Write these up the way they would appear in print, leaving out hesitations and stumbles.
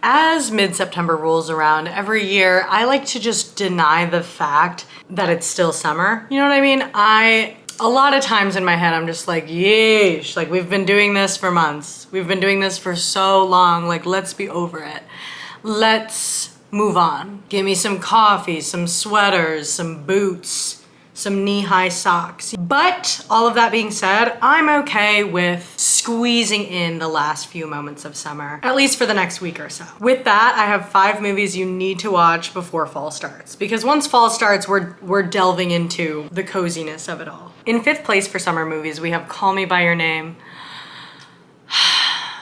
As mid-September rolls around every year, I like to just deny the fact that it's still summer. You know what I mean? A lot of times in my head, I'm just like, yeesh, like we've been doing this for months. We've been doing this for so long, like let's be over it. Let's move on. Give me some coffee, some sweaters, some boots, some knee-high socks. But all of that being said, I'm okay with squeezing in the last few moments of summer, at least for the next week or so. With that, I have 5 movies you need to watch before fall starts, because once fall starts, we're delving into the coziness of it all. In 5th place for summer movies, we have Call Me By Your Name.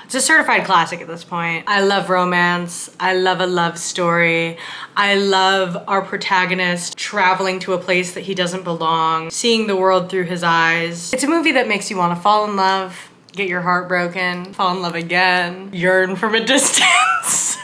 It's a certified classic at this point. I love romance. I love a love story. I love our protagonist traveling to a place that he doesn't belong, seeing the world through his eyes. It's a movie that makes you want to fall in love, get your heart broken, fall in love again, yearn from a distance.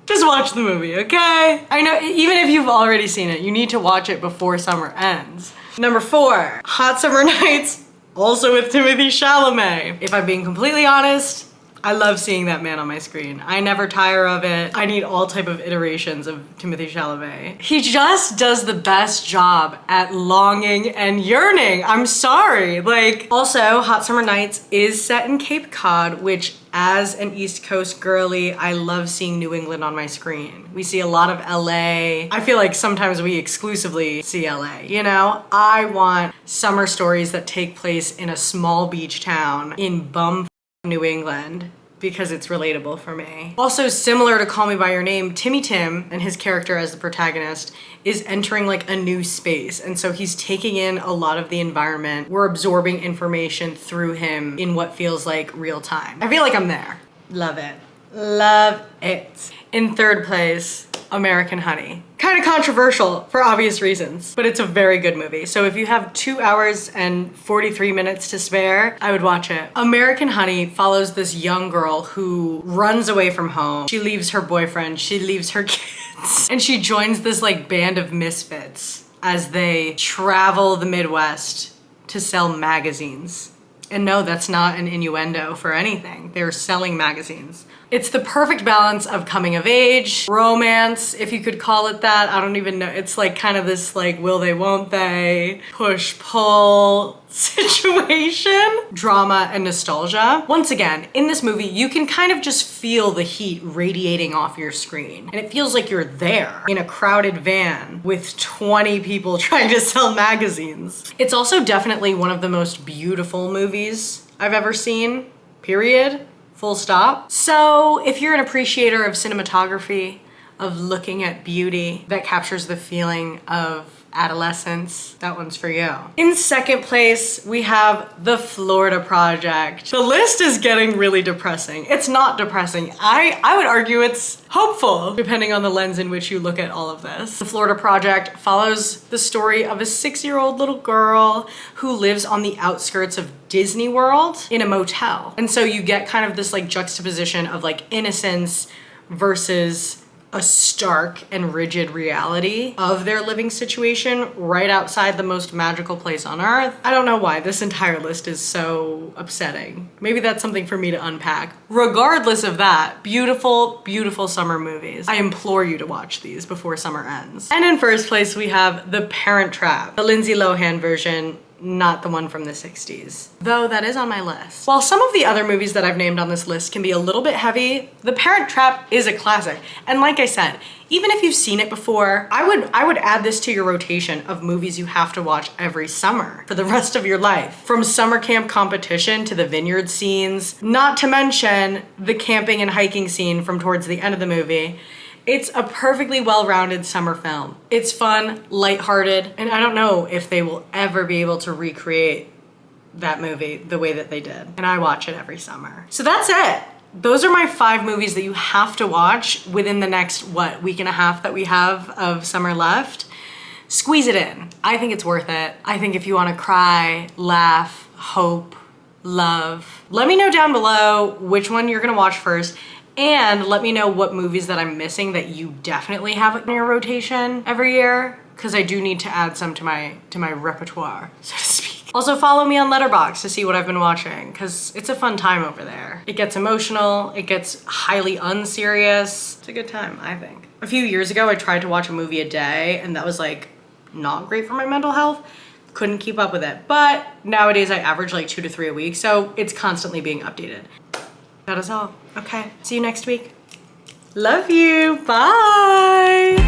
Just watch the movie, okay? I know, even if you've already seen it, you need to watch it before summer ends. Number 4, Hot Summer Nights. Also with Timothée Chalamet. If I'm being completely honest, I love seeing that man on my screen. I never tire of it. I need all type of iterations of Timothée Chalamet. He just does the best job at longing and yearning. I'm sorry. Like, also, Hot Summer Nights is set in Cape Cod, which as an East Coast girly, I love seeing New England on my screen. We see a lot of LA. I feel like sometimes we exclusively see LA, you know? I want summer stories that take place in a small beach town in bum New England because it's relatable for me. Also, similar to Call Me By Your Name, Timmy Tim and his character as the protagonist is entering like a new space. And so he's taking in a lot of the environment. We're absorbing information through him in what feels like real time. I feel like I'm there. Love it. Love it. In 3rd place, American Honey. Kind of controversial for obvious reasons, but it's a very good movie. So if you have 2 hours and 43 minutes to spare, I would watch it. American Honey follows this young girl who runs away from home. She leaves her boyfriend, she leaves her kids, and she joins this like band of misfits as they travel the Midwest to sell magazines. And no, that's not an innuendo for anything. They're selling magazines. It's the perfect balance of coming of age, romance, if you could call it that. I don't even know. It's like kind of this like will they, won't they, push-pull situation, drama and nostalgia. Once again, in this movie, you can kind of just feel the heat radiating off your screen. And it feels like you're there in a crowded van with 20 people trying to sell magazines. It's also definitely one of the most beautiful movies I've ever seen, period. Full stop. So if you're an appreciator of cinematography, of looking at beauty that captures the feeling of adolescence, that one's for you. In 2nd place, we have The Florida Project. The list is getting really depressing. It's not depressing. I would argue it's hopeful, depending on the lens in which you look at all of this. The Florida Project follows the story of a 6-year-old little girl who lives on the outskirts of Disney World in a motel. And so you get kind of this like juxtaposition of like innocence versus a stark and rigid reality of their living situation right outside the most magical place on earth. I don't know why this entire list is so upsetting. Maybe that's something for me to unpack. Regardless of that, beautiful, beautiful summer movies. I implore you to watch these before summer ends. And in 1st place, we have The Parent Trap, the Lindsay Lohan version, not the one from the 60s, though that is on my list. While some of the other movies that I've named on this list can be a little bit heavy, The Parent Trap is a classic. And like I said, even if you've seen it before, I would add this to your rotation of movies you have to watch every summer for the rest of your life. From summer camp competition to the vineyard scenes, not to mention the camping and hiking scene from towards the end of the movie. It's a perfectly well-rounded summer film. It's fun, lighthearted, and I don't know if they will ever be able to recreate that movie the way that they did. And I watch it every summer. So that's it. Those are my 5 movies that you have to watch within the next, week and a half that we have of summer left. Squeeze it in. I think it's worth it. I think if you want to cry, laugh, hope, love, let me know down below which one you're gonna watch first. And let me know what movies that I'm missing that you definitely have in your rotation every year, because I do need to add some to my repertoire, so to speak. Also follow me on Letterboxd to see what I've been watching, because it's a fun time over there. It gets emotional, it gets highly unserious. It's a good time, I think. A few years ago, I tried to watch a movie a day, and that was like not great for my mental health. Couldn't keep up with it. But nowadays I average like 2 to 3 a week, so it's constantly being updated. That is all. Okay, see you next week. Love you, bye.